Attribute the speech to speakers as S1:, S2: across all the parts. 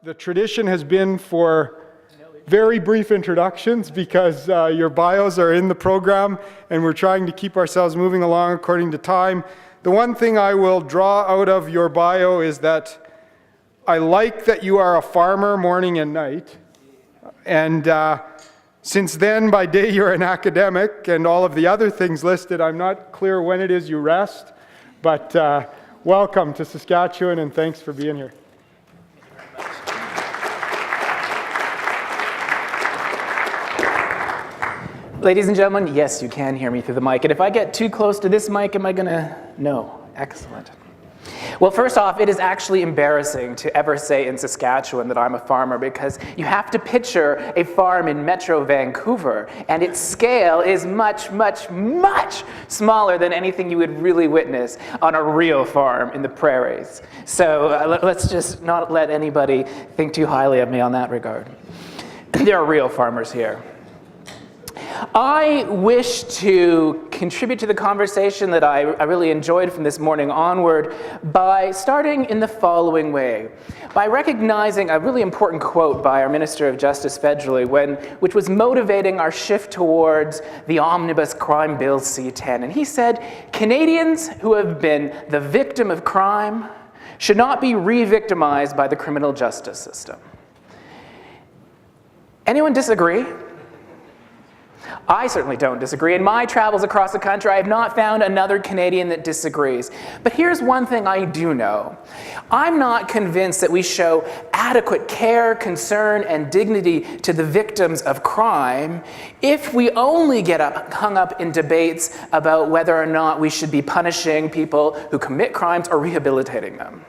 S1: The tradition has been for very brief introductions because your bios are in the program and we're trying to keep ourselves moving along according to time. The one thing I will draw out of your bio is that I like that you are a farmer morning and night. And since then, by day, you're an academic and all of the other things listed. I'm not clear when it is you rest, but welcome to Saskatchewan and thanks for being here.
S2: Ladies and gentlemen, yes, you can hear me through the mic. And if I get too close to this mic, am I going to? No. Excellent. Well, first off, it is actually embarrassing to ever say in Saskatchewan that I'm a farmer because you have to picture a farm in Metro Vancouver, and its scale is much, much, much smaller than anything you would really witness on a real farm in the prairies. So let's just not let anybody think too highly of me on that regard. There are real farmers here. I wish to contribute to the conversation that I really enjoyed from this morning onward by starting in the following way. By recognizing a really important quote by our Minister of Justice federally, which was motivating our shift towards the Omnibus Crime Bill C-10. And he said, Canadians who have been the victim of crime should not be re-victimized by the criminal justice system. Anyone disagree? I certainly don't disagree. In my travels across the country, I have not found another Canadian that disagrees. But here's one thing I do know. I'm not convinced that we show adequate care, concern, and dignity to the victims of crime if we only get hung up in debates about whether or not we should be punishing people who commit crimes or rehabilitating them,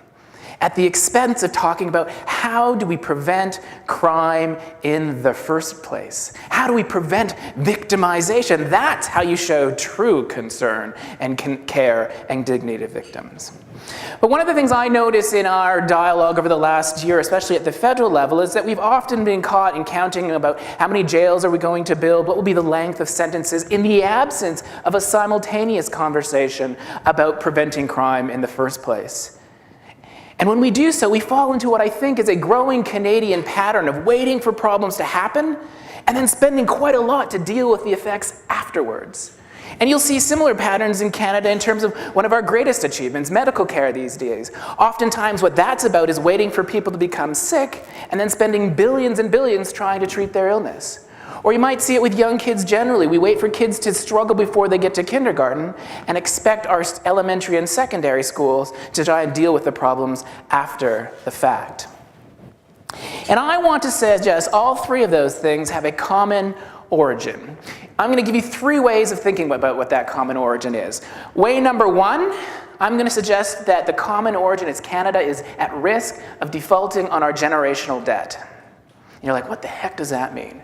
S2: at the expense of talking about how do we prevent crime in the first place? How do we prevent victimization? That's how you show true concern and care and dignity to victims. But one of the things I notice in our dialogue over the last year, especially at the federal level, is that we've often been caught in counting about how many jails are we going to build, what will be the length of sentences, in the absence of a simultaneous conversation about preventing crime in the first place. And when we do so, we fall into what I think is a growing Canadian pattern of waiting for problems to happen and then spending quite a lot to deal with the effects afterwards. And you'll see similar patterns in Canada in terms of one of our greatest achievements, medical care these days. Oftentimes what that's about is waiting for people to become sick and then spending billions and billions trying to treat their illness. Or you might see it with young kids generally. We wait for kids to struggle before they get to kindergarten and expect our elementary and secondary schools to try and deal with the problems after the fact. And I want to suggest all three of those things have a common origin. I'm going to give you three ways of thinking about what that common origin is. Way number one, I'm going to suggest that the common origin is Canada is at risk of defaulting on our generational debt. And you're like, what the heck does that mean?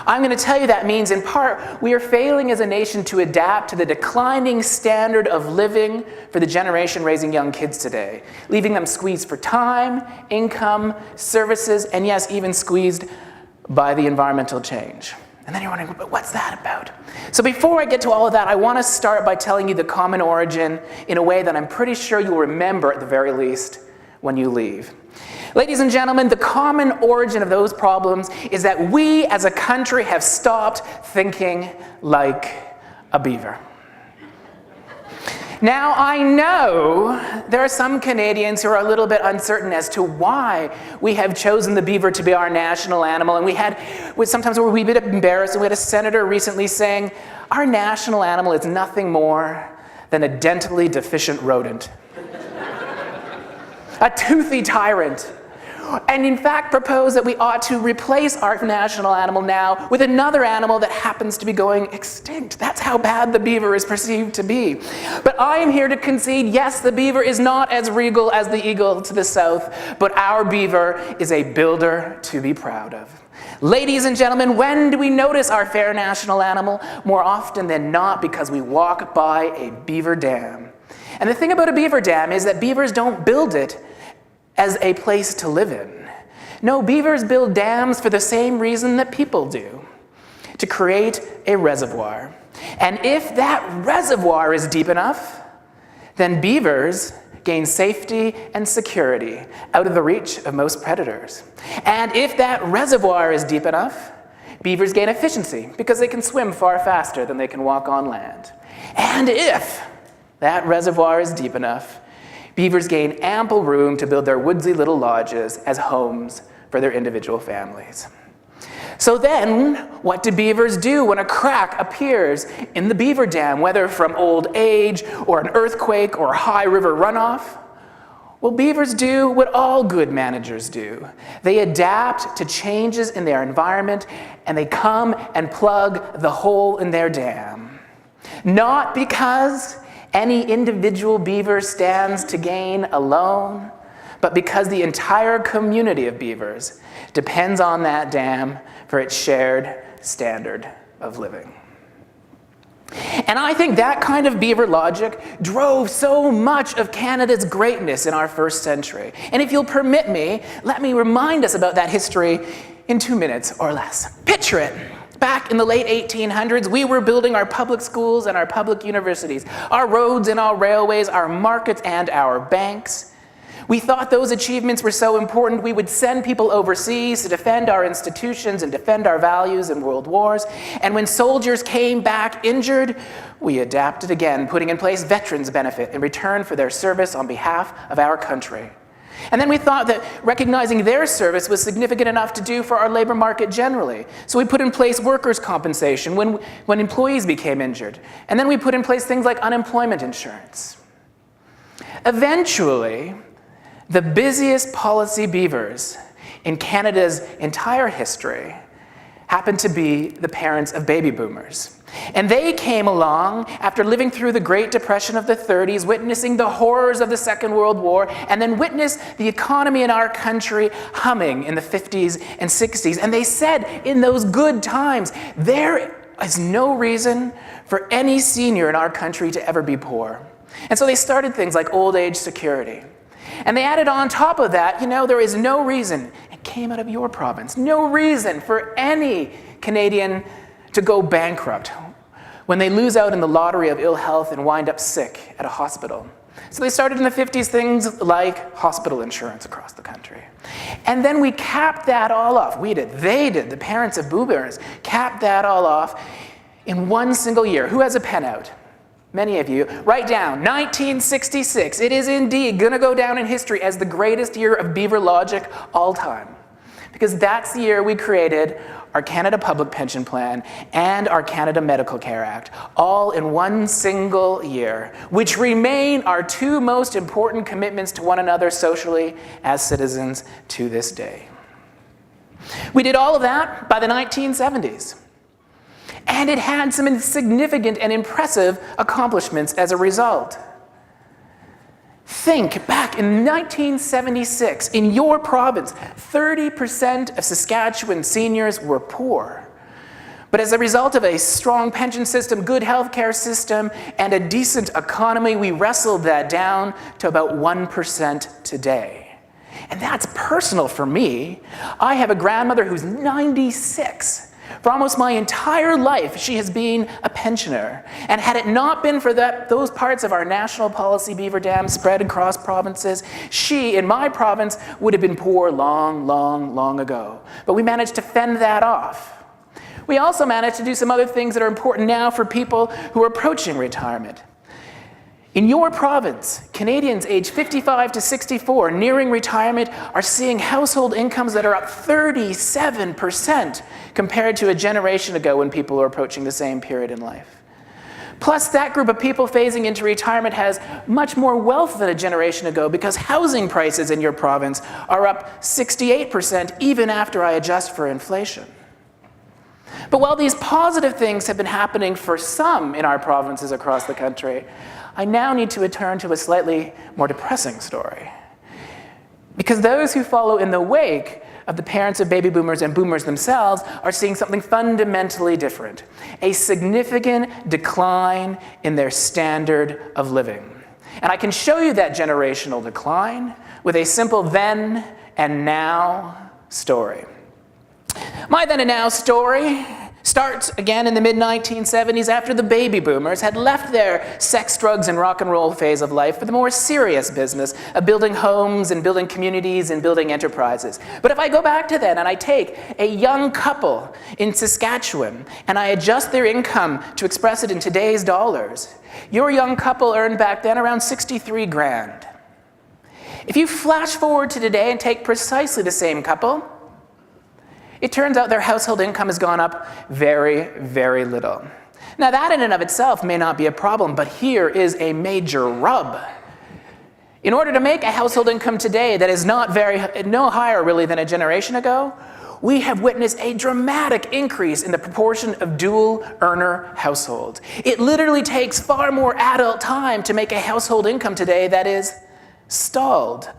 S2: I'm going to tell you that means, in part, we are failing as a nation to adapt to the declining standard of living for the generation raising young kids today, leaving them squeezed for time, income, services, and yes, even squeezed by the environmental change. And then you're wondering, but what's that about? So before I get to all of that, I want to start by telling you the common origin in a way that I'm pretty sure you'll remember at the very least when you leave. Ladies and gentlemen, the common origin of those problems is that we as a country have stopped thinking like a beaver. Now, I know there are some Canadians who are a little bit uncertain as to why we have chosen the beaver to be our national animal, and sometimes we're a wee bit embarrassed, and we had a senator recently saying, our national animal is nothing more than a dentally deficient rodent. A toothy tyrant. And in fact propose that we ought to replace our national animal now with another animal that happens to be going extinct. That's how bad the beaver is perceived to be. But I am here to concede, yes, the beaver is not as regal as the eagle to the south, but our beaver is a builder to be proud of. Ladies and gentlemen, when do we notice our fair national animal? More often than not, because we walk by a beaver dam. And the thing about a beaver dam is that beavers don't build it as a place to live in. No, beavers build dams for the same reason that people do, to create a reservoir. And if that reservoir is deep enough, then beavers gain safety and security out of the reach of most predators. And if that reservoir is deep enough, beavers gain efficiency because they can swim far faster than they can walk on land. And if that reservoir is deep enough, beavers gain ample room to build their woodsy little lodges as homes for their individual families. So then, what do beavers do when a crack appears in the beaver dam, whether from old age or an earthquake or high river runoff? Well, beavers do what all good managers do. They adapt to changes in their environment, and they come and plug the hole in their dam. Not because any individual beaver stands to gain alone, but because the entire community of beavers depends on that dam for its shared standard of living. And I think that kind of beaver logic drove so much of Canada's greatness in our first century. And if you'll permit me, let me remind us about that history in 2 minutes or less. Picture it. Back in the late 1800s, we were building our public schools and our public universities, our roads and our railways, our markets and our banks. We thought those achievements were so important we would send people overseas to defend our institutions and defend our values in world wars. And when soldiers came back injured, we adapted again, putting in place veterans benefit in return for their service on behalf of our country. And then we thought that recognizing their service was significant enough to do for our labor market generally. So we put in place workers' compensation when employees became injured. And then we put in place things like unemployment insurance. Eventually, the busiest policy beavers in Canada's entire history happened to be the parents of baby boomers. And they came along after living through the Great Depression of the 30s, witnessing the horrors of the Second World War, and then witnessed the economy in our country humming in the 50s and 60s. And they said in those good times, there is no reason for any senior in our country to ever be poor. And so they started things like old age security. And they added on top of that, there is no reason, it came out of your province, no reason for any Canadian to go bankrupt when they lose out in the lottery of ill health and wind up sick at a hospital. So they started in the 50s things like hospital insurance across the country. And then we capped that all off. They did, the parents of boomers capped that all off in one single year. Who has a pen out? Many of you. Write down, 1966. It is indeed going to go down in history as the greatest year of beaver logic all time. Because that's the year we created our Canada Public Pension Plan and our Canada Medical Care Act, all in one single year, which remain our two most important commitments to one another socially as citizens to this day. We did all of that by the 1970s. And it had some significant and impressive accomplishments as a result. Think back in 1976, in your province, 30% of Saskatchewan seniors were poor. But as a result of a strong pension system, good healthcare system, and a decent economy, we wrestled that down to about 1% today. And that's personal for me. I have a grandmother who's 96. For almost my entire life, she has been a pensioner. And had it not been for those parts of our national policy beaver dam spread across provinces, she, in my province, would have been poor long, long, long ago. But we managed to fend that off. We also managed to do some other things that are important now for people who are approaching retirement. In your province, Canadians aged 55 to 64 nearing retirement are seeing household incomes that are up 37% compared to a generation ago when people are approaching the same period in life. Plus, that group of people phasing into retirement has much more wealth than a generation ago because housing prices in your province are up 68% even after I adjust for inflation. But while these positive things have been happening for some in our provinces across the country, I now need to return to a slightly more depressing story. Because those who follow in the wake of the parents of baby boomers and boomers themselves are seeing something fundamentally different, a significant decline in their standard of living. And I can show you that generational decline with a simple then and now story. My then and now story Starts again in the mid-1970s after the baby boomers had left their sex, drugs, and rock and roll phase of life for the more serious business of building homes and building communities and building enterprises. But if I go back to then and I take a young couple in Saskatchewan and I adjust their income to express it in today's dollars, your young couple earned back then around 63 grand. If you flash forward to today and take precisely the same couple, it turns out their household income has gone up very, very little. Now that in and of itself may not be a problem, but here is a major rub. In order to make a household income today that is no higher really than a generation ago, we have witnessed a dramatic increase in the proportion of dual earner households. It literally takes far more adult time to make a household income today that is stalled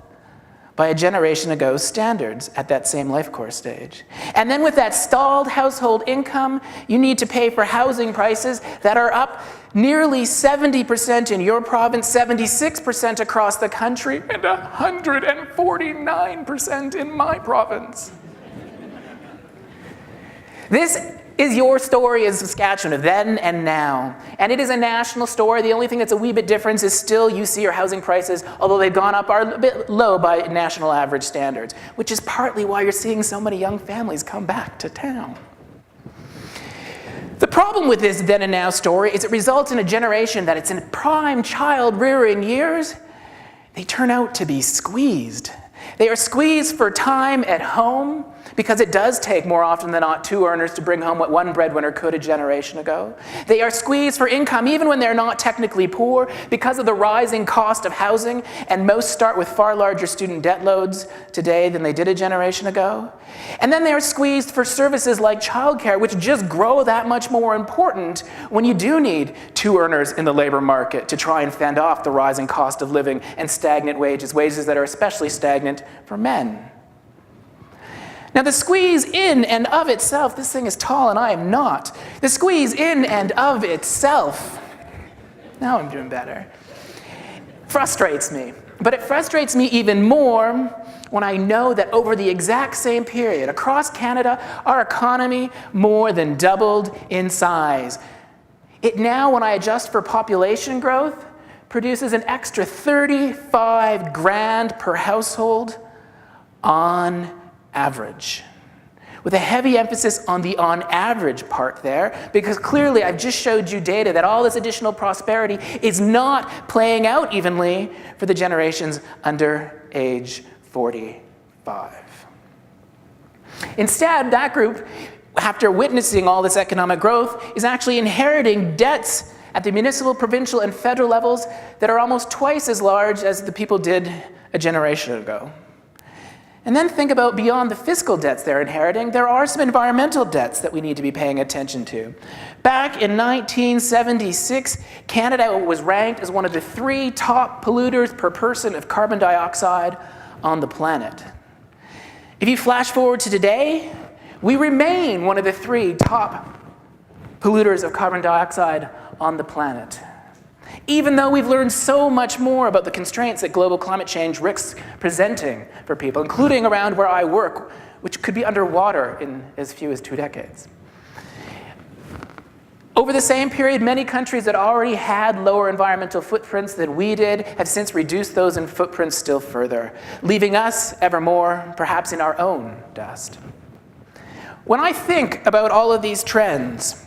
S2: by a generation ago's standards at that same life course stage. And then with that stalled household income, you need to pay for housing prices that are up nearly 70% in your province, 76% across the country, and 149% in my province. This is your story as Saskatchewan of then and now. And it is a national story. The only thing that's a wee bit different is still you see your housing prices, although they've gone up, are a bit low by national average standards, which is partly why you're seeing so many young families come back to town. The problem with this then and now story is it results in a generation that it's in prime child rearing years, they turn out to be squeezed. They are squeezed for time at home, because it does take more often than not two earners to bring home what one breadwinner could a generation ago. They are squeezed for income even when they're not technically poor because of the rising cost of housing, and most start with far larger student debt loads today than they did a generation ago. And then they are squeezed for services like childcare, which just grow that much more important when you do need two earners in the labor market to try and fend off the rising cost of living and stagnant wages that are especially stagnant for men. Now the squeeze in and of itself, this thing is tall and I am not. The squeeze in and of itself, now I'm doing better, frustrates me. But it frustrates me even more when I know that over the exact same period, across Canada, our economy more than doubled in size. It now, when I adjust for population growth, produces an extra 35 grand per household on average, with a heavy emphasis on the on average part there, because clearly I've just showed you data that all this additional prosperity is not playing out evenly for the generations under age 45. Instead, that group, after witnessing all this economic growth, is actually inheriting debts at the municipal, provincial, and federal levels that are almost twice as large as the people did a generation ago. And then think about beyond the fiscal debts they're inheriting, there are some environmental debts that we need to be paying attention to. Back in 1976, Canada was ranked as one of the 3 top polluters per person of carbon dioxide on the planet. If you flash forward to today, we remain one of the 3 top polluters of carbon dioxide on the planet, even though we've learned so much more about the constraints that global climate change risks presenting for people, including around where I work, which could be underwater in as few as 2 decades. Over the same period, many countries that already had lower environmental footprints than we did have since reduced those in footprints still further, leaving us ever more, perhaps in our own dust. When I think about all of these trends,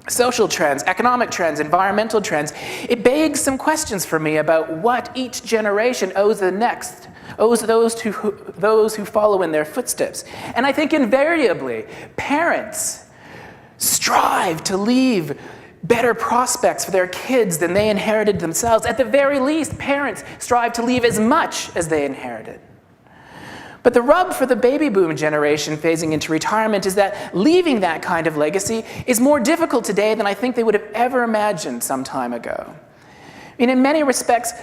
S2: social trends, economic trends, environmental trends, it begs some questions for me about what each generation owes the next, owes those who follow in their footsteps. And I think invariably, parents strive to leave better prospects for their kids than they inherited themselves. At the very least, parents strive to leave as much as they inherited. But the rub for the baby boom generation phasing into retirement is that leaving that kind of legacy is more difficult today than I think they would have ever imagined some time ago. I mean, in many respects,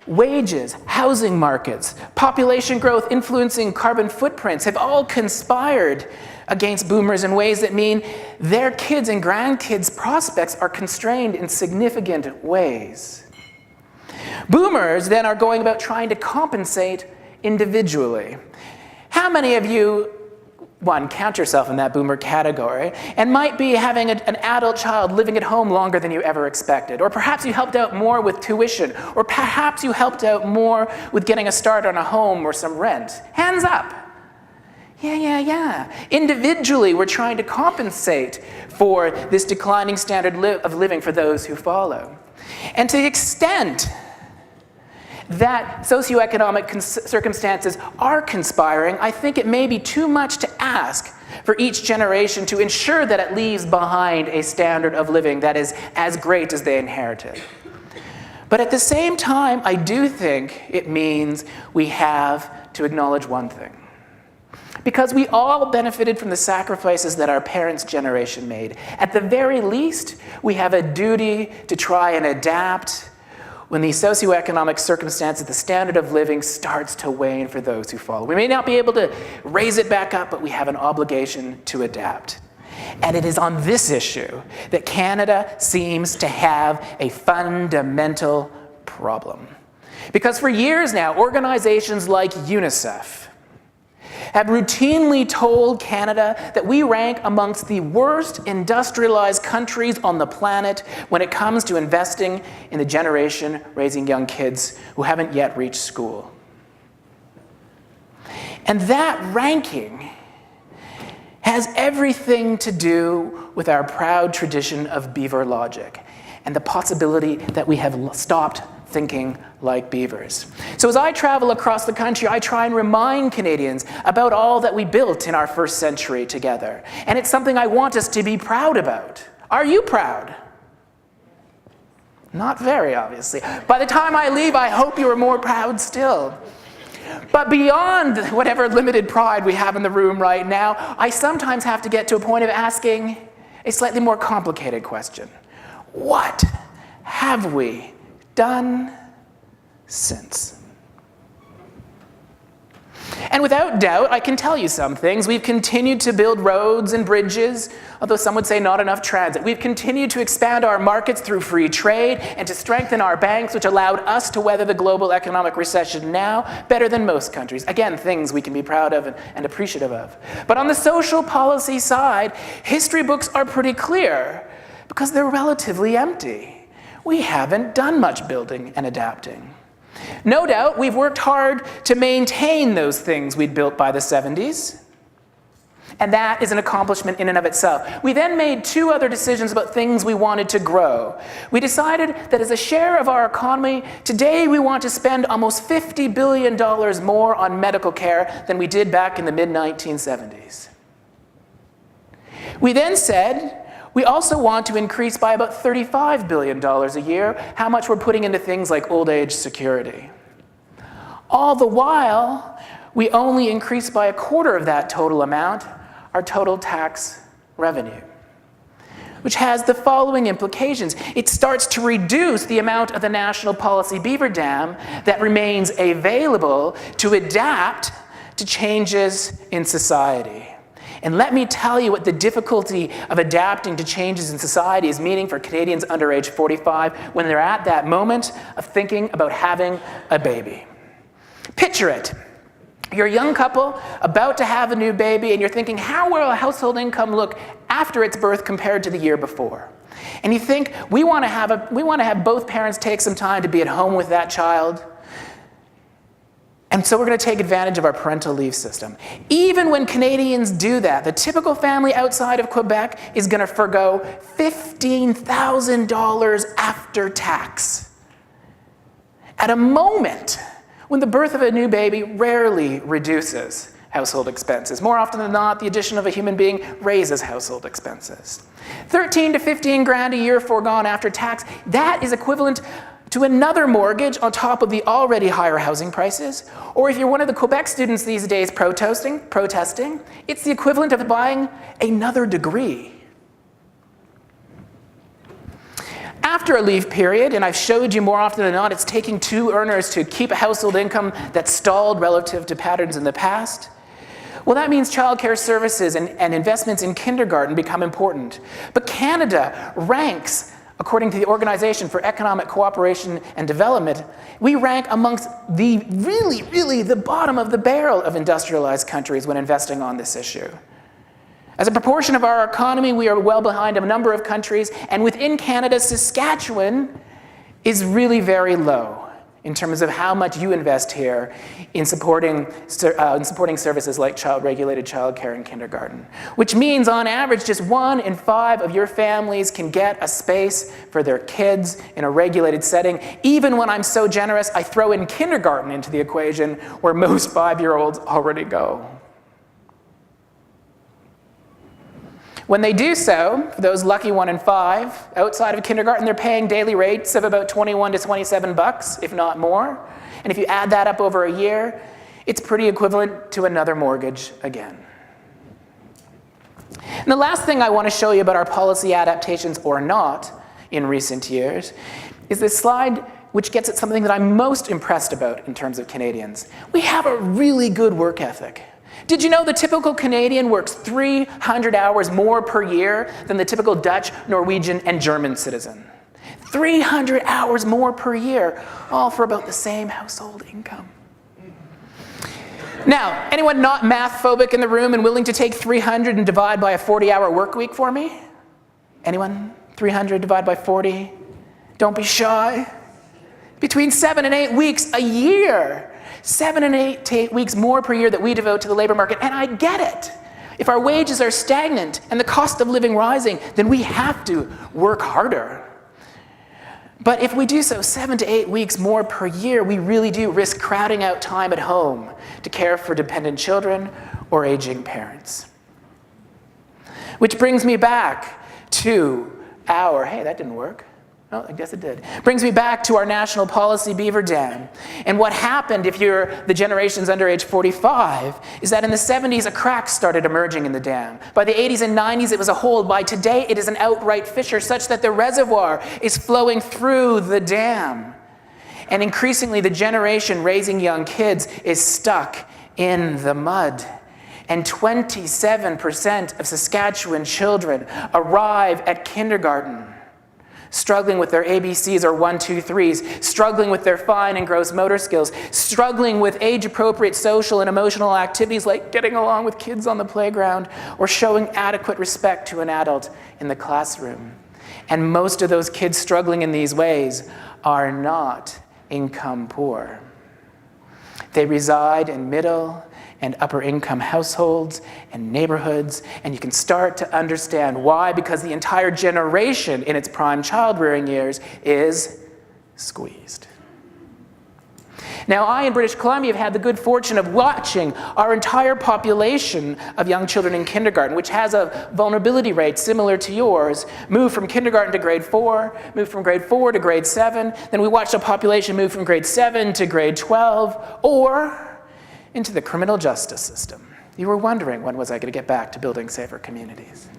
S2: wages, housing markets, population growth influencing carbon footprints have all conspired against boomers in ways that mean their kids' and grandkids' prospects are constrained in significant ways. Boomers then are going about trying to compensate individually. How many of you count yourself in that boomer category, and might be having an adult child living at home longer than you ever expected. Or perhaps you helped out more with tuition, or perhaps you helped out more with getting a start on a home or some rent. Hands up. Yeah. Individually, we're trying to compensate for this declining standard of living for those who follow. And to the extent that socioeconomic circumstances are conspiring, I think it may be too much to ask for each generation to ensure that it leaves behind a standard of living that is as great as they inherited. But at the same time, I do think it means we have to acknowledge one thing. Because we all benefited from the sacrifices that our parents' generation made. At the very least, we have a duty to try and adapt when the socioeconomic circumstances, the standard of living starts to wane for those who follow. We may not be able to raise it back up, but we have an obligation to adapt. And it is on this issue that Canada seems to have a fundamental problem. Because for years now, organizations like UNICEF have routinely told Canada that we rank amongst the worst industrialized countries on the planet when it comes to investing in the generation raising young kids who haven't yet reached school. And that ranking has everything to do with our proud tradition of beaver logic and the possibility that we have stopped thinking like beavers. So as I travel across the country, I try and remind Canadians about all that we built in our first century together. And it's something I want us to be proud about. Are you proud? Not very, obviously. By the time I leave, I hope you are more proud still. But beyond whatever limited pride we have in the room right now, I sometimes have to get to a point of asking a slightly more complicated question. What have we done since? And without doubt, I can tell you some things. We've continued to build roads and bridges, although some would say not enough transit. We've continued to expand our markets through free trade and to strengthen our banks, which allowed us to weather the global economic recession now better than most countries. Again, things we can be proud of and appreciative of. But on the social policy side, history books are pretty clear because they're relatively empty. We haven't done much building and adapting. No doubt, we've worked hard to maintain those things we'd built by the 70s, and that is an accomplishment in and of itself. We then made two other decisions about things we wanted to grow. We decided that as a share of our economy, today we want to spend almost $50 billion more on medical care than we did back in the mid-1970s. We then said, we also want to increase by about $35 billion a year how much we're putting into things like old age security. All the while, we only increase by a quarter of that total amount our total tax revenue, which has the following implications. It starts to reduce the amount of the national policy Beaver Dam that remains available to adapt to changes in society. And let me tell you what the difficulty of adapting to changes in society is meaning for Canadians under age 45 when they're at that moment of thinking about having a baby. Picture it. You're a young couple about to have a new baby and you're thinking, how will a household income look after its birth compared to the year before? And you think, we want to have both parents take some time to be at home with that child. And so we're going to take advantage of our parental leave system. Even when Canadians do that, the typical family outside of Quebec is going to forgo $15,000 after tax. At a moment when the birth of a new baby rarely reduces household expenses. More often than not, the addition of a human being raises household expenses. 13 to 15 grand a year foregone after tax, that is equivalent to another mortgage on top of the already higher housing prices. Or if you're one of the Quebec students these days protesting, it's the equivalent of buying another degree. After a leave period, and I've showed you more often than not, it's taking two earners to keep a household income that's stalled relative to patterns in the past. Well, that means childcare services and investments in kindergarten become important. But Canada ranks, according to the Organization for Economic Cooperation and Development, we rank amongst the really the bottom of the barrel of industrialized countries when investing on this issue. As a proportion of our economy, we are well behind a number of countries, and within Canada, Saskatchewan is really very low in terms of how much you invest here in supporting services like regulated childcare and kindergarten, which means on average just 1 in 5 of your families can get a space for their kids in a regulated setting. Even when I'm so generous, I throw in kindergarten into the equation where most 5-year-olds already go. When they do so, for those lucky 1 in 5, outside of kindergarten, they're paying daily rates of about $21 to $27, if not more. And if you add that up over a year, it's pretty equivalent to another mortgage again. And the last thing I want to show you about our policy adaptations or not in recent years is this slide which gets at something that I'm most impressed about in terms of Canadians. We have a really good work ethic. Did you know the typical Canadian works 300 hours more per year than the typical Dutch, Norwegian, and German citizen? 300 hours more per year, all for about the same household income. Now, anyone not math phobic in the room and willing to take 300 and divide by a 40-hour work week for me? Anyone? 300 divided by 40? Don't be shy. Between 7 and 8 weeks a year. 7 and 8 weeks more per year that we devote to the labor market, and I get it. If our wages are stagnant and the cost of living rising, then we have to work harder. But if we do so 7 to 8 weeks more per year, we really do risk crowding out time at home to care for dependent children or aging parents. Which brings me back to hey, that didn't work. Oh, I guess it did. Brings me back to our national policy, Beaver Dam. And what happened if you're the generations under age 45 is that in the 70s, a crack started emerging in the dam. By the 80s and 90s, it was a hole. By today, it is an outright fissure such that the reservoir is flowing through the dam. And increasingly, the generation raising young kids is stuck in the mud. And 27% of Saskatchewan children arrive at kindergarten struggling with their ABCs or 1, 2, 3s, struggling with their fine and gross motor skills, struggling with age-appropriate social and emotional activities like getting along with kids on the playground or showing adequate respect to an adult in the classroom. And most of those kids struggling in these ways are not income poor. They reside in middle and upper income households and neighborhoods, and you can start to understand why, because the entire generation in its prime child-rearing years is squeezed. Now, I in British Columbia have had the good fortune of watching our entire population of young children in kindergarten, which has a vulnerability rate similar to yours, move from kindergarten to grade 4, move from grade 4 to grade 7, then we watched a population move from grade 7 to grade 12, or into the criminal justice system. You were wondering, when was I going to get back to building safer communities?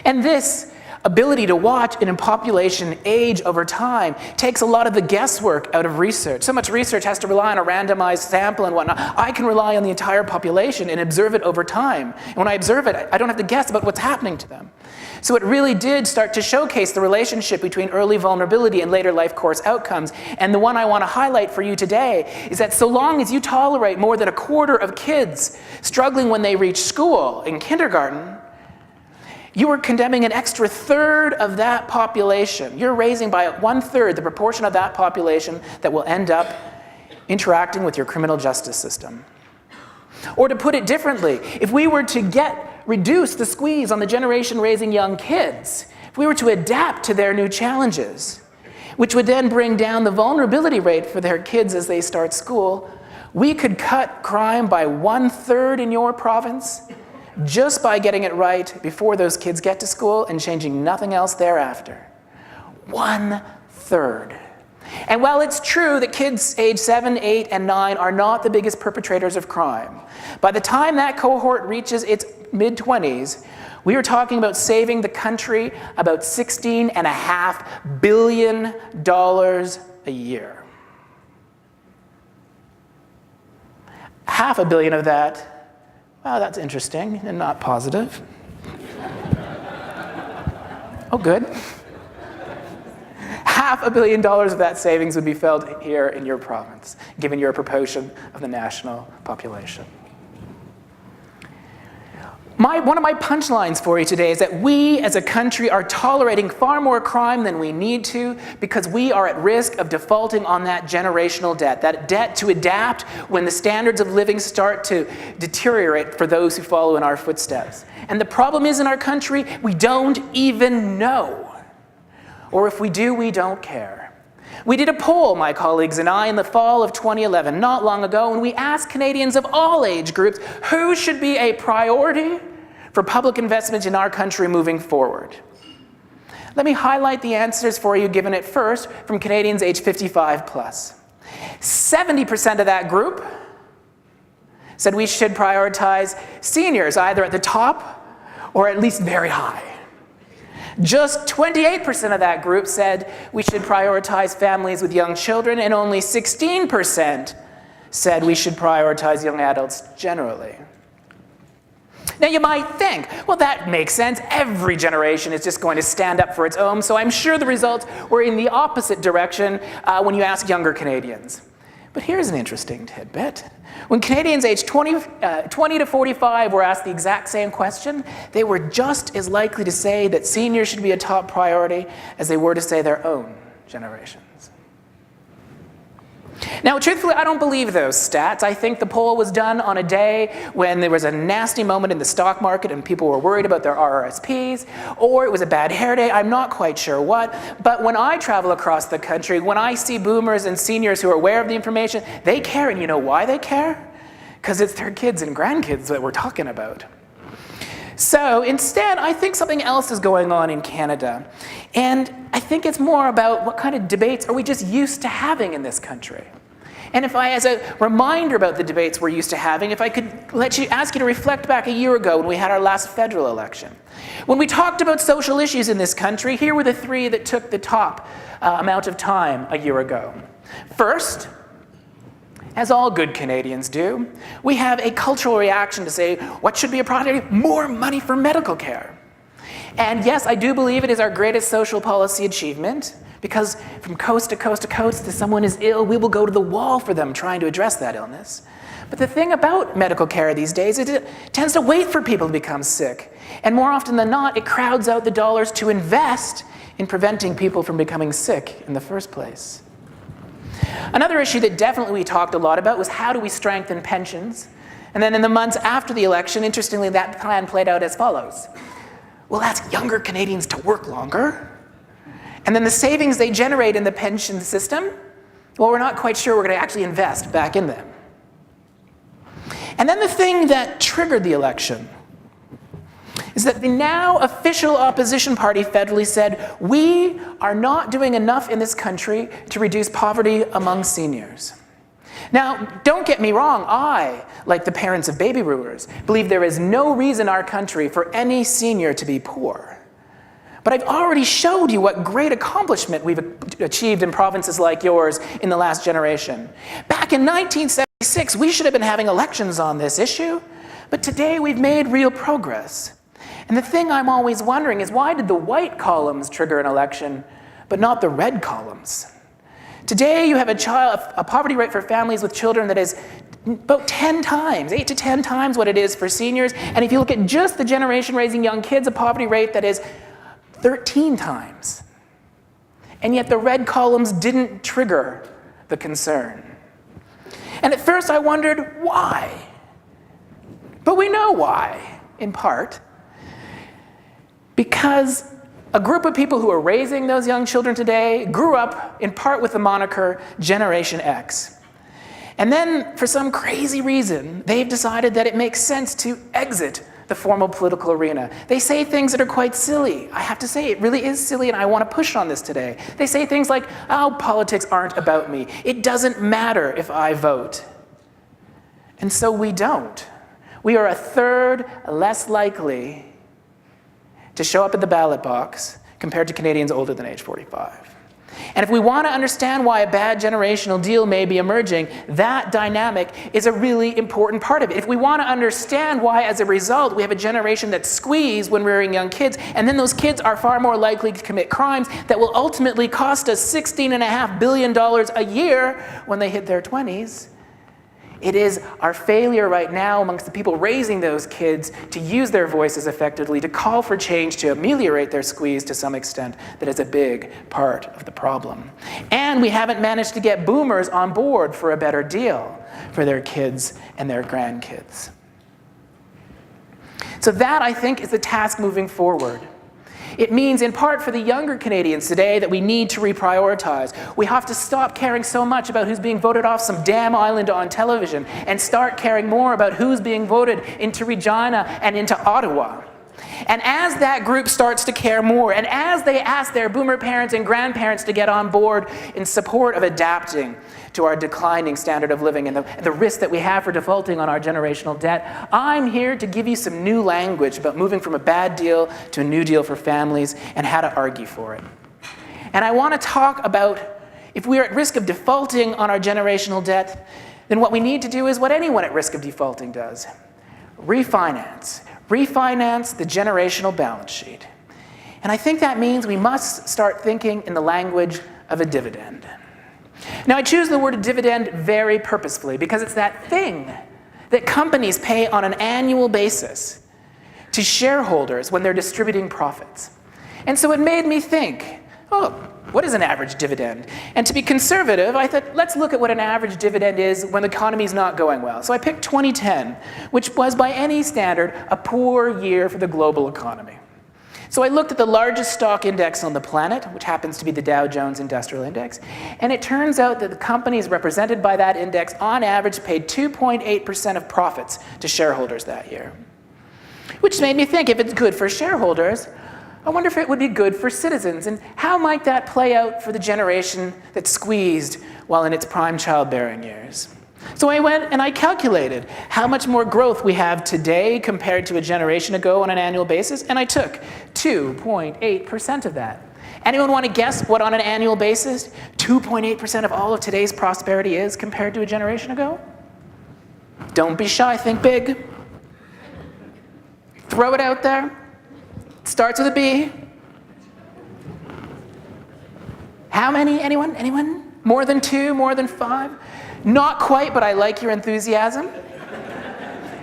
S2: And this ability to watch an population age over time takes a lot of the guesswork out of research. So much research has to rely on a randomized sample and whatnot. I can rely on the entire population and observe it over time. And when I observe it, I don't have to guess about what's happening to them. So it really did start to showcase the relationship between early vulnerability and later life course outcomes. And the one I want to highlight for you today is that so long as you tolerate more than a quarter of kids struggling when they reach school in kindergarten, you are condemning an extra third of that population. You're raising by 1/3 the proportion of that population that will end up interacting with your criminal justice system. Or to put it differently, if we were to reduce the squeeze on the generation raising young kids, if we were to adapt to their new challenges, which would then bring down the vulnerability rate for their kids as they start school, we could cut crime by 1/3 in your province just by getting it right before those kids get to school and changing nothing else thereafter. 1/3. And while it's true that kids age 7, 8, and 9 are not the biggest perpetrators of crime, by the time that cohort reaches its mid-20s, we are talking about saving the country about $16.5 billion a year. $500 million of that, well, that's interesting and not positive. Oh, good. $500 million of that savings would be felt here in your province, given your proportion of the national population. One of my punchlines for you today is that we as a country are tolerating far more crime than we need to because we are at risk of defaulting on that generational debt, that debt to adapt when the standards of living start to deteriorate for those who follow in our footsteps. And the problem is in our country, we don't even know. Or if we do, we don't care. We did a poll, my colleagues and I, in the fall of 2011, not long ago, and we asked Canadians of all age groups who should be a priority for public investment in our country moving forward. Let me highlight the answers for you, given at first from Canadians age 55 plus. 70% of that group said we should prioritize seniors, either at the top or at least very high. Just 28% of that group said we should prioritize families with young children, and only 16% said we should prioritize young adults generally. Now you might think, well, that makes sense. Every generation is just going to stand up for its own, so I'm sure the results were in the opposite direction when you ask younger Canadians. But here's an interesting tidbit. When Canadians aged 20 to 45 were asked the exact same question, they were just as likely to say that seniors should be a top priority as they were to say their own generations. Now, truthfully, I don't believe those stats. I think the poll was done on a day when there was a nasty moment in the stock market and people were worried about their RRSPs, or it was a bad hair day. I'm not quite sure what. But when I travel across the country, when I see boomers and seniors who are aware of the information, they care. And you know why they care? Because it's their kids and grandkids that we're talking about. So instead, I think something else is going on in Canada. And I think it's more about what kind of debates are we just used to having in this country. And if I, as a reminder about the debates we're used to having, if I could ask you to reflect back a year ago when we had our last federal election. When we talked about social issues in this country, here were the three that took the top amount of time a year ago. First, as all good Canadians do, we have a cultural reaction to say, what should be a priority? More money for medical care. And yes, I do believe it is our greatest social policy achievement, because from coast to coast to coast, if someone is ill, we will go to the wall for them trying to address that illness. But the thing about medical care these days is it tends to wait for people to become sick. And more often than not, it crowds out the dollars to invest in preventing people from becoming sick in the first place. Another issue that definitely we talked a lot about was how do we strengthen pensions? And then in the months after the election, interestingly, that plan played out as follows. We'll ask younger Canadians to work longer, and then the savings they generate in the pension system, well, we're not quite sure we're going to actually invest back in them. And then the thing that triggered the election is that the now official opposition party federally said, we are not doing enough in this country to reduce poverty among seniors. Now, don't get me wrong, I, like the parents of baby boomers, believe there is no reason in our country for any senior to be poor. But I've already showed you what great accomplishment we've achieved in provinces like yours in the last generation. Back in 1976, we should have been having elections on this issue, but today we've made real progress. And the thing I'm always wondering is, why did the white columns trigger an election, but not the red columns? Today you have a poverty rate for families with children that is about 10 times, 8 to 10 times what it is for seniors. And if you look at just the generation raising young kids, a poverty rate that is 13 times. And yet the red columns didn't trigger the concern. And at first I wondered why. But we know why, in part. Because a group of people who are raising those young children today grew up in part with the moniker Generation X. And then, for some crazy reason, they've decided that it makes sense to exit the formal political arena. They say things that are quite silly. I have to say, it really is silly, and I want to push on this today. They say things like, oh, politics aren't about me. It doesn't matter if I vote. And so we don't. We are a third less likely to show up at the ballot box compared to Canadians older than age 45. And if we want to understand why a bad generational deal may be emerging, that dynamic is a really important part of it. If we want to understand why, as a result, we have a generation that's squeezed when rearing young kids, and then those kids are far more likely to commit crimes that will ultimately cost us $16.5 billion a year when they hit their 20s, It is our failure right now amongst the people raising those kids to use their voices effectively, to call for change, to ameliorate their squeeze to some extent, that is a big part of the problem. And we haven't managed to get boomers on board for a better deal for their kids and their grandkids. So that, I think, is the task moving forward. It means, in part, for the younger Canadians today that we need to reprioritize. We have to stop caring so much about who's being voted off some damn island on television and start caring more about who's being voted into Regina and into Ottawa. And as that group starts to care more, and as they ask their boomer parents and grandparents to get on board in support of adapting to our declining standard of living and the risk that we have for defaulting on our generational debt, I'm here to give you some new language about moving from a bad deal to a new deal for families and how to argue for it. And I want to talk about, if we are at risk of defaulting on our generational debt, then what we need to do is what anyone at risk of defaulting does: refinance. Refinance the generational balance sheet. And I think that means we must start thinking in the language of a dividend. Now, I choose the word dividend very purposefully because it's that thing that companies pay on an annual basis to shareholders when they're distributing profits. And so it made me think, oh, what is an average dividend? And to be conservative, I thought, let's look at what an average dividend is when the economy's not going well. So I picked 2010, which was by any standard a poor year for the global economy. So I looked at the largest stock index on the planet, which happens to be the Dow Jones Industrial Index, and it turns out that the companies represented by that index on average paid 2.8% of profits to shareholders that year. Which made me think, if it's good for shareholders, I wonder if it would be good for citizens, and how might that play out for the generation that squeezed while in its prime childbearing years? So I went and I calculated how much more growth we have today compared to a generation ago on an annual basis, and I took 2.8% of that. Anyone want to guess what on an annual basis 2.8% of all of today's prosperity is compared to a generation ago? Don't be shy, think big. Throw it out there. Starts with a B. How many? Anyone? Anyone? More than 2? More than 5? Not quite, but I like your enthusiasm.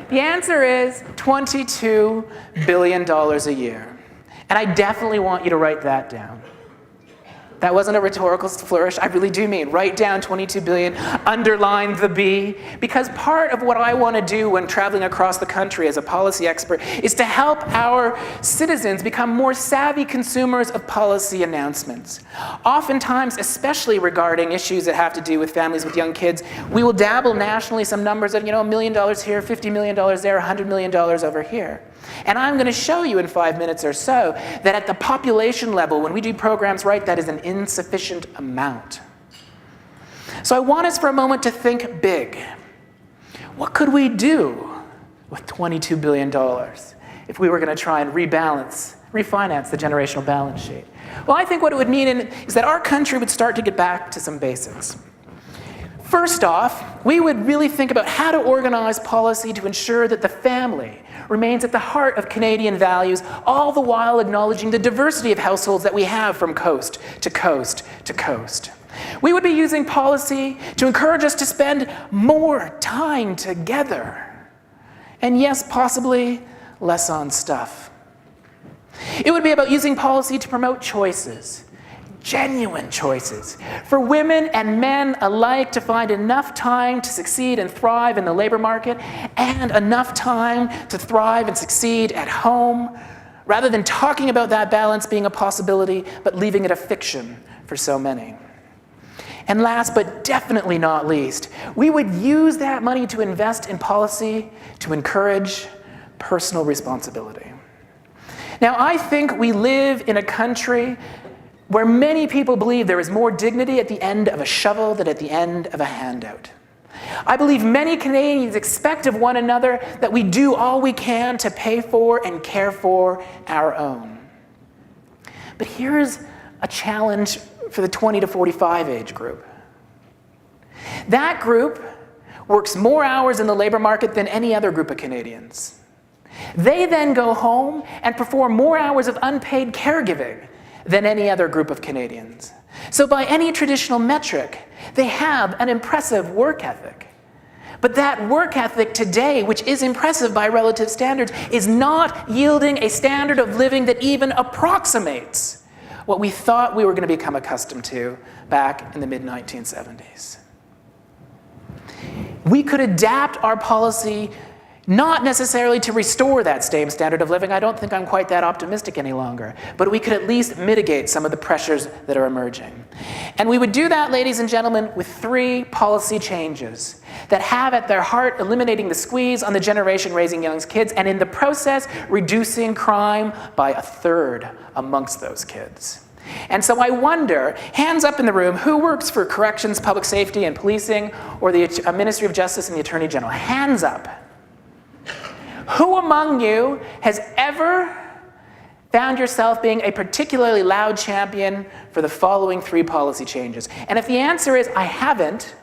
S2: The answer is $22 billion a year. And I definitely want you to write that down. That wasn't a rhetorical flourish. I really do mean write down 22 billion, underline the B, because part of what I want to do when traveling across the country as a policy expert is to help our citizens become more savvy consumers of policy announcements. Oftentimes, especially regarding issues that have to do with families with young kids, we will dabble nationally some numbers of, $1 million here, $50 million there, $100 million over here. And I'm going to show you in 5 minutes or so that at the population level, when we do programs right, that is an insufficient amount. So I want us for a moment to think big. What could we do with $22 billion if we were going to try and refinance the generational balance sheet? Well, I think what it would mean is that our country would start to get back to some basics. First off, we would really think about how to organize policy to ensure that the family remains at the heart of Canadian values, all the while acknowledging the diversity of households that we have from coast to coast to coast. We would be using policy to encourage us to spend more time together. And yes, possibly less on stuff. It would be about using policy to promote choices. Genuine choices for women and men alike to find enough time to succeed and thrive in the labor market and enough time to thrive and succeed at home, rather than talking about that balance being a possibility but leaving it a fiction for so many. And last but definitely not least, we would use that money to invest in policy to encourage personal responsibility. Now, I think we live in a country where many people believe there is more dignity at the end of a shovel than at the end of a handout. I believe many Canadians expect of one another that we do all we can to pay for and care for our own. But here's a challenge for the 20 to 45 age group. That group works more hours in the labor market than any other group of Canadians. They then go home and perform more hours of unpaid caregiving than any other group of Canadians. So by any traditional metric, they have an impressive work ethic. But that work ethic today, which is impressive by relative standards, is not yielding a standard of living that even approximates what we thought we were going to become accustomed to back in the mid-1970s. We could adapt our policy not necessarily to restore that same standard of living. I don't think I'm quite that optimistic any longer. But we could at least mitigate some of the pressures that are emerging. And we would do that, ladies and gentlemen, with 3 policy changes that have at their heart eliminating the squeeze on the generation raising young kids, and in the process, reducing crime by 1/3 amongst those kids. And so I wonder, hands up in the room, who works for Corrections, Public Safety, and Policing, or the Ministry of Justice and the Attorney General? Hands up. Who among you has ever found yourself being a particularly loud champion for the following 3 policy changes? And if the answer is, I haven't,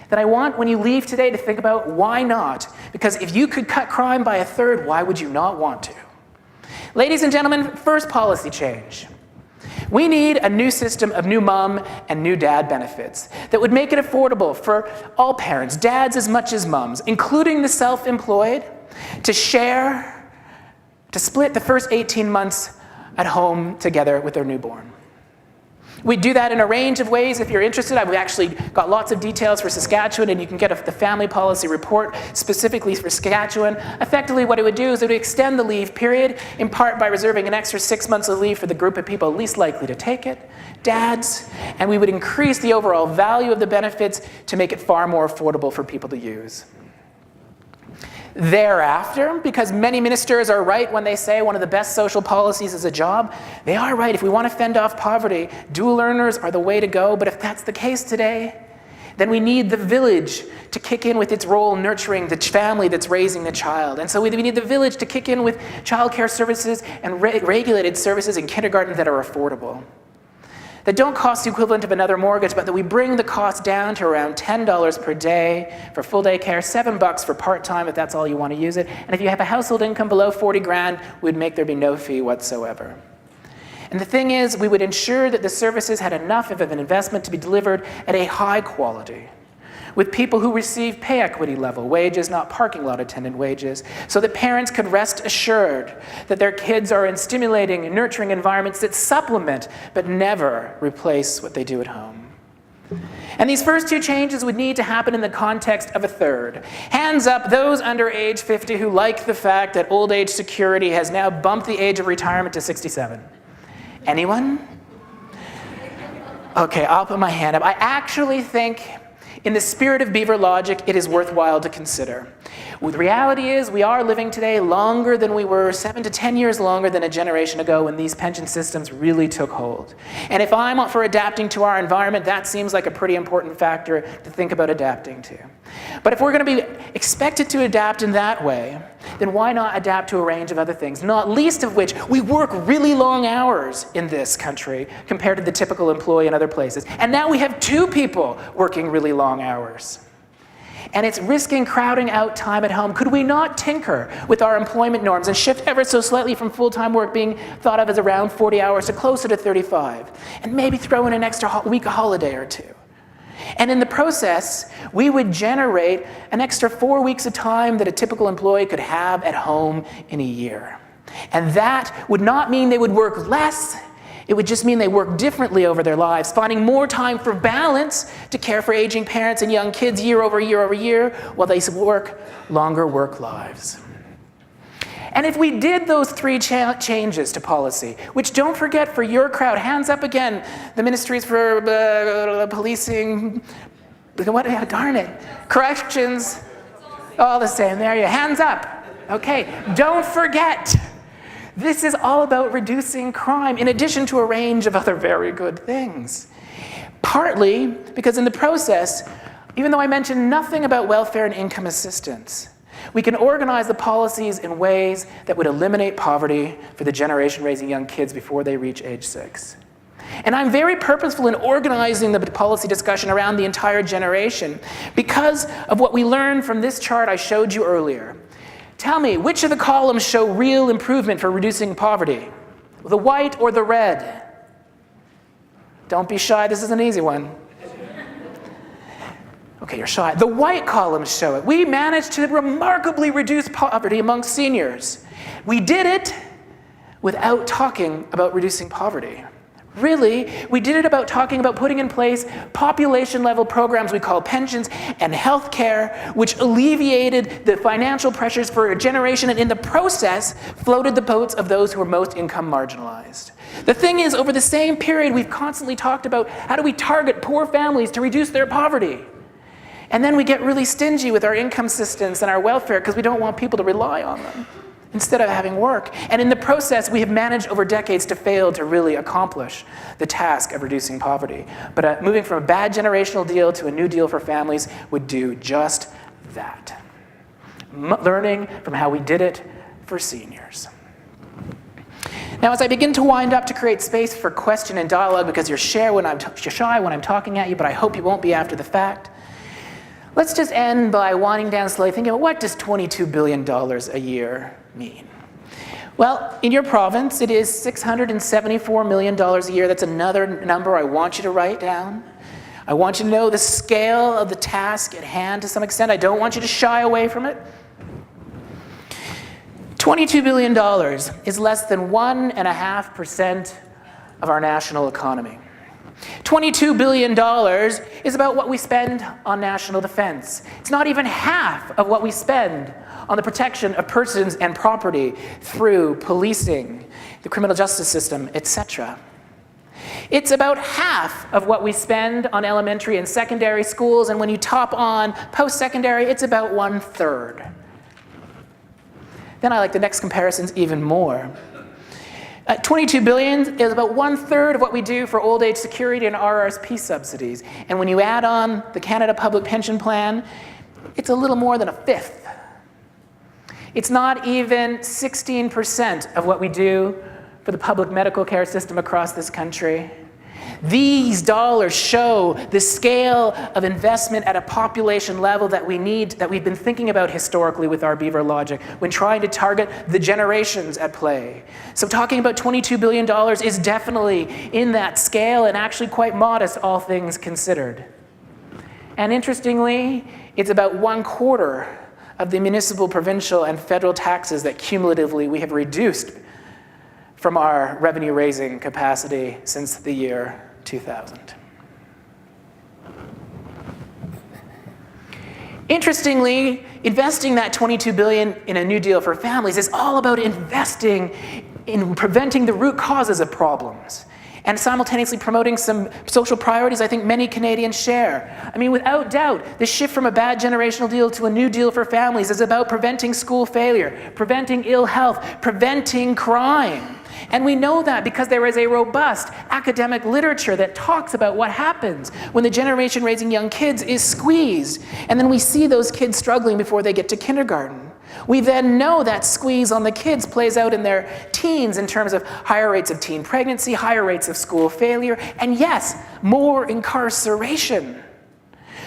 S2: then I want, when you leave today, to think about why not. Because if you could cut crime by 1/3, why would you not want to? Ladies and gentlemen, first policy change. We need a new system of new mom and new dad benefits that would make it affordable for all parents, dads as much as moms, including the self-employed, to split the first 18 months at home together with their newborn. We do that in a range of ways. If you're interested, I've actually got lots of details for Saskatchewan, and you can get the family policy report specifically for Saskatchewan. Effectively, what it would do is it would extend the leave period, in part by reserving an extra 6 months of leave for the group of people least likely to take it, dads, and we would increase the overall value of the benefits to make it far more affordable for people to use. Thereafter, because many ministers are right when they say one of the best social policies is a job, they are right. If we want to fend off poverty, dual learners are the way to go. But if that's the case today, then we need the village to kick in with its role nurturing the family that's raising the child. And so we need the village to kick in with childcare services and regulated services in kindergarten that are affordable, that don't cost the equivalent of another mortgage, but that we bring the cost down to around $10 per day for full day care, $7 for part-time if that's all you want to use it. And if you have a household income below 40 grand, we'd make there be no fee whatsoever. And the thing is, we would ensure that the services had enough of an investment to be delivered at a high quality, with people who receive pay equity level wages, not parking lot attendant wages, so that parents could rest assured that their kids are in stimulating, nurturing environments that supplement but never replace what they do at home. And these first 2 changes would need to happen in the context of 1/3. Hands up those under age 50 who like the fact that old age security has now bumped the age of retirement to 67. Anyone? Okay, I'll put my hand up. I actually think, in the spirit of Beaver logic, it is worthwhile to consider. The reality is we are living today longer than we were, 7 to 10 years longer than a generation ago when these pension systems really took hold. And if I'm up for adapting to our environment, that seems like a pretty important factor to think about adapting to. But if we're going to be expected to adapt in that way, then why not adapt to a range of other things, not least of which we work really long hours in this country compared to the typical employee in other places. And now we have 2 people working really long hours. And it's risking crowding out time at home. Could we not tinker with our employment norms and shift ever so slightly from full-time work being thought of as around 40 hours to closer to 35, and maybe throw in an extra week of holiday or 2? And in the process, we would generate an extra 4 weeks of time that a typical employee could have at home in a year. And that would not mean they would work less. It would just mean they work differently over their lives, finding more time for balance to care for aging parents and young kids year over year over year, while they work longer work lives. And if we did those 3 changes to policy, which, don't forget, for your crowd, hands up again, the ministries for policing, darn it, corrections, all the same, there you go, hands up. Okay, don't forget, this is all about reducing crime, in addition to a range of other very good things. Partly because in the process, even though I mentioned nothing about welfare and income assistance, we can organize the policies in ways that would eliminate poverty for the generation raising young kids before they reach age 6. And I'm very purposeful in organizing the policy discussion around the entire generation because of what we learned from this chart I showed you earlier. Tell me, which of the columns show real improvement for reducing poverty? The white or the red? Don't be shy, this is an easy one. Okay, you're shy. The white columns show it. We managed to remarkably reduce poverty among seniors. We did it without talking about reducing poverty. Really, we did it about talking about putting in place population-level programs we call pensions and healthcare, which alleviated the financial pressures for a generation and in the process floated the boats of those who were most income marginalized. The thing is, over the same period, we've constantly talked about how do we target poor families to reduce their poverty. And then we get really stingy with our income systems and our welfare because we don't want people to rely on them instead of having work. And in the process, we have managed over decades to fail to really accomplish the task of reducing poverty. But moving from a bad generational deal to a new deal for families would do just that. Learning from how we did it for seniors. Now, as I begin to wind up to create space for question and dialogue, because you're shy when I'm talking at you, but I hope you won't be after the fact, let's just end by winding down slowly, thinking about what does $22 billion a year mean? Well, in your province, it is $674 million a year. That's another number I want you to write down. I want you to know the scale of the task at hand to some extent. I don't want you to shy away from it. $22 billion is less than 1.5% of our national economy. $22 billion is about what we spend on national defense. It's not even half of what we spend on the protection of persons and property through policing, the criminal justice system, etc. It's about half of what we spend on elementary and secondary schools, and when you top on post-secondary, it's about 1/3. Then I like the next comparisons even more. $22 billion is about 1/3 of what we do for old age security and RRSP subsidies. And when you add on the Canada Public Pension Plan, it's a little more than 1/5. It's not even 16% of what we do for the public medical care system across this country. These dollars show the scale of investment at a population level that we need, that we've been thinking about historically with our Beaver logic when trying to target the generations at play. So talking about $22 billion is definitely in that scale and actually quite modest, all things considered. And interestingly, it's about 1/4 of the municipal, provincial, and federal taxes that cumulatively we have reduced from our revenue-raising capacity since the year 2000. Interestingly, investing that $22 billion in a New Deal for families is all about investing in preventing the root causes of problems and simultaneously promoting some social priorities I think many Canadians share. I mean, without doubt, the shift from a bad generational deal to a New Deal for families is about preventing school failure, preventing ill health, preventing crime. And we know that because there is a robust academic literature that talks about what happens when the generation raising young kids is squeezed, and then we see those kids struggling before they get to kindergarten. We then know that squeeze on the kids plays out in their teens in terms of higher rates of teen pregnancy, higher rates of school failure, and yes, more incarceration.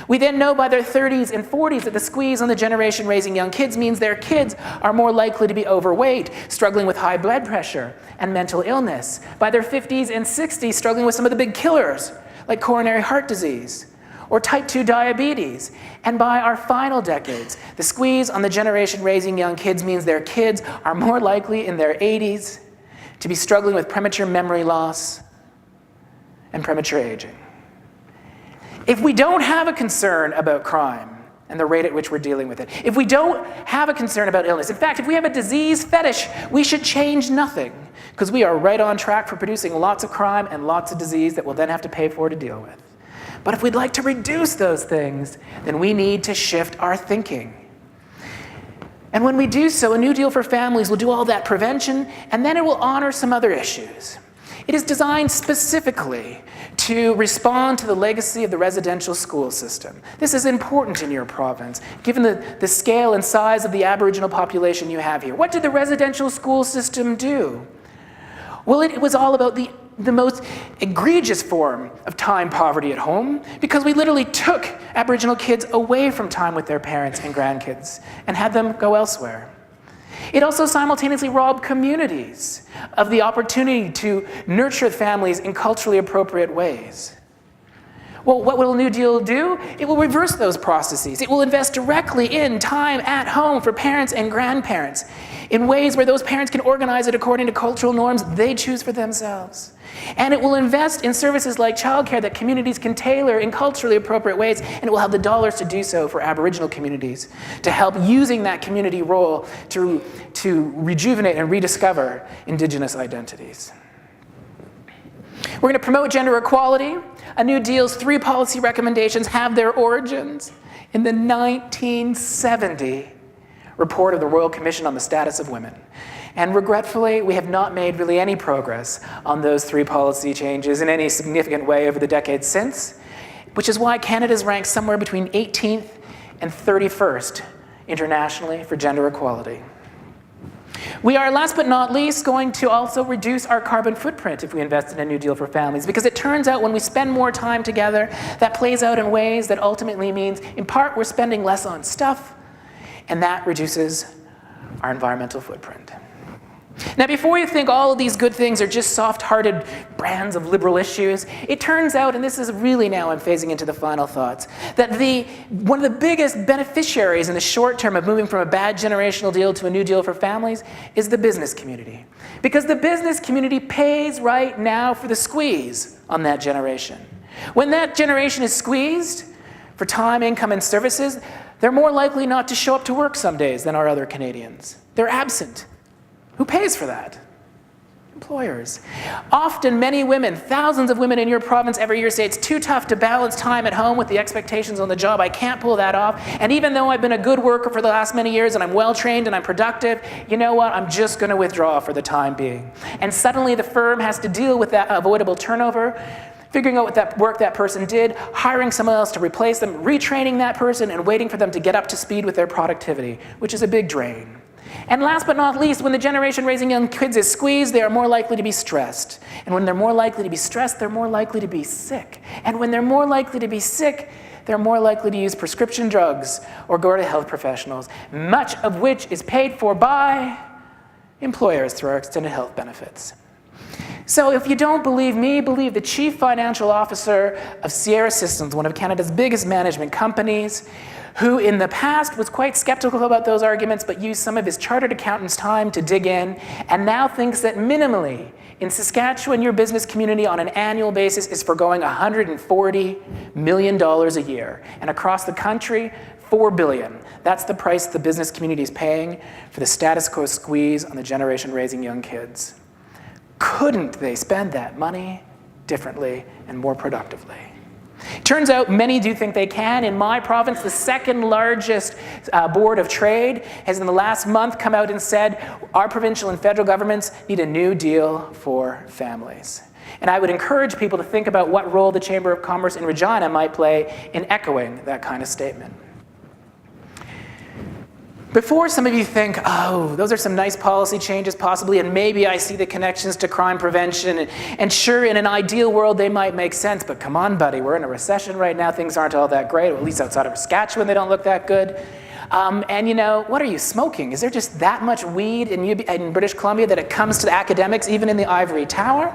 S2: We then know by their 30s and 40s that the squeeze on the generation raising young kids means their kids are more likely to be overweight, struggling with high blood pressure and mental illness. By their 50s and 60s, struggling with some of the big killers, like coronary heart disease or type 2 diabetes. And by our final decades, the squeeze on the generation raising young kids means their kids are more likely in their 80s to be struggling with premature memory loss and premature aging. If we don't have a concern about crime and the rate at which we're dealing with it, if we don't have a concern about illness, in fact, if we have a disease fetish, we should change nothing, because we are right on track for producing lots of crime and lots of disease that we'll then have to pay for to deal with. But if we'd like to reduce those things, then we need to shift our thinking. And when we do so, a New Deal for Families will do all that prevention, and then it will honor some other issues. It is designed specifically to respond to the legacy of the residential school system. This is important in your province, given the scale and size of the Aboriginal population you have here. What did the residential school system do? Well, it was all about the most egregious form of time poverty at home, because we literally took Aboriginal kids away from time with their parents and grandkids and had them go elsewhere. It also simultaneously robbed communities of the opportunity to nurture families in culturally appropriate ways. Well, what will a New Deal do? It will reverse those processes. It will invest directly in time at home for parents and grandparents in ways where those parents can organize it according to cultural norms they choose for themselves. And it will invest in services like childcare that communities can tailor in culturally appropriate ways, and it will have the dollars to do so for Aboriginal communities, to help using that community role to rejuvenate and rediscover Indigenous identities. We're going to promote gender equality. A New Deal's 3 policy recommendations have their origins in the 1970 report of the Royal Commission on the Status of Women. And regretfully, we have not made really any progress on those 3 policy changes in any significant way over the decades since, which is why Canada's ranked somewhere between 18th and 31st internationally for gender equality. We are, last but not least, going to also reduce our carbon footprint if we invest in a New Deal for families, because it turns out when we spend more time together, that plays out in ways that ultimately means, in part, we're spending less on stuff, and that reduces our environmental footprint. Now, before you think all of these good things are just soft-hearted brands of liberal issues, it turns out, and this is really now I'm phasing into the final thoughts, that one of the biggest beneficiaries in the short term of moving from a bad generational deal to a New Deal for families is the business community. Because the business community pays right now for the squeeze on that generation. When that generation is squeezed for time, income, and services, they're more likely not to show up to work some days than are other Canadians. They're absent. Who pays for that? Employers. Often many women, thousands of women in your province every year say it's too tough to balance time at home with the expectations on the job. I can't pull that off. And even though I've been a good worker for the last many years and I'm well trained and I'm productive, you know what? I'm just going to withdraw for the time being. And suddenly the firm has to deal with that avoidable turnover, figuring out what that work that person did, hiring someone else to replace them, retraining that person, and waiting for them to get up to speed with their productivity, which is a big drain. And last but not least, when the generation raising young kids is squeezed, they are more likely to be stressed. And when they're more likely to be stressed, they're more likely to be sick. And when they're more likely to be sick, they're more likely to use prescription drugs or go to health professionals, much of which is paid for by employers through our extended health benefits. So if you don't believe me, believe the Chief Financial Officer of Sierra Systems, one of Canada's biggest management companies, who in the past was quite skeptical about those arguments but used some of his chartered accountant's time to dig in, and now thinks that minimally in Saskatchewan, your business community on an annual basis is foregoing $140 million a year. And across the country, $4 billion. That's the price the business community is paying for the status quo squeeze on the generation raising young kids. Couldn't they spend that money differently and more productively? Turns out many do think they can. In my province, the second largest board of trade has in the last month come out and said our provincial and federal governments need a new deal for families. And I would encourage people to think about what role the Chamber of Commerce in Regina might play in echoing that kind of statement. Before some of you think, oh, those are some nice policy changes possibly, and maybe I see the connections to crime prevention, and sure, in an ideal world, they might make sense, but come on, buddy, we're in a recession right now, things aren't all that great, or at least outside of Saskatchewan, they don't look that good. And you know, what are you smoking? Is there just that much weed in British Columbia that it comes to the academics, even in the ivory tower?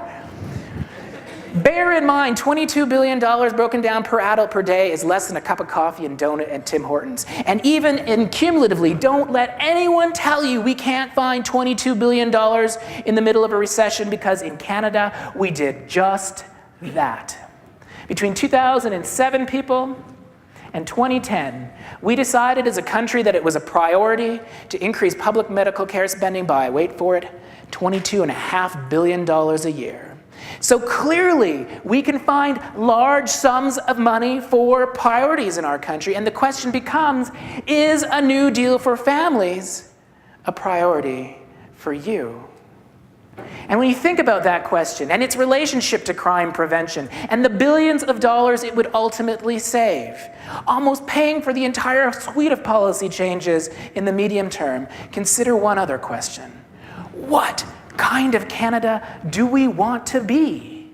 S2: Bear in mind, $22 billion broken down per adult per day is less than a cup of coffee and donut at Tim Hortons. And even cumulatively, don't let anyone tell you we can't find $22 billion in the middle of a recession, because in Canada, we did just that. Between 2007, people, and 2010, we decided as a country that it was a priority to increase public medical care spending by, wait for it, $22.5 billion a year. So clearly, we can find large sums of money for priorities in our country, and the question becomes, is a New Deal for families a priority for you? And when you think about that question and its relationship to crime prevention and the billions of dollars it would ultimately save, almost paying for the entire suite of policy changes in the medium term, consider one other question. What kind of Canada do we want to be?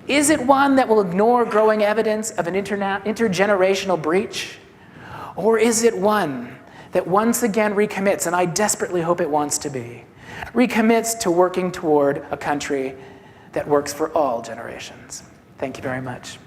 S2: Is it one that will ignore growing evidence of an intergenerational breach? Or is it one that once again recommits, and I desperately hope it wants to be, recommits to working toward a country that works for all generations? Thank you very much.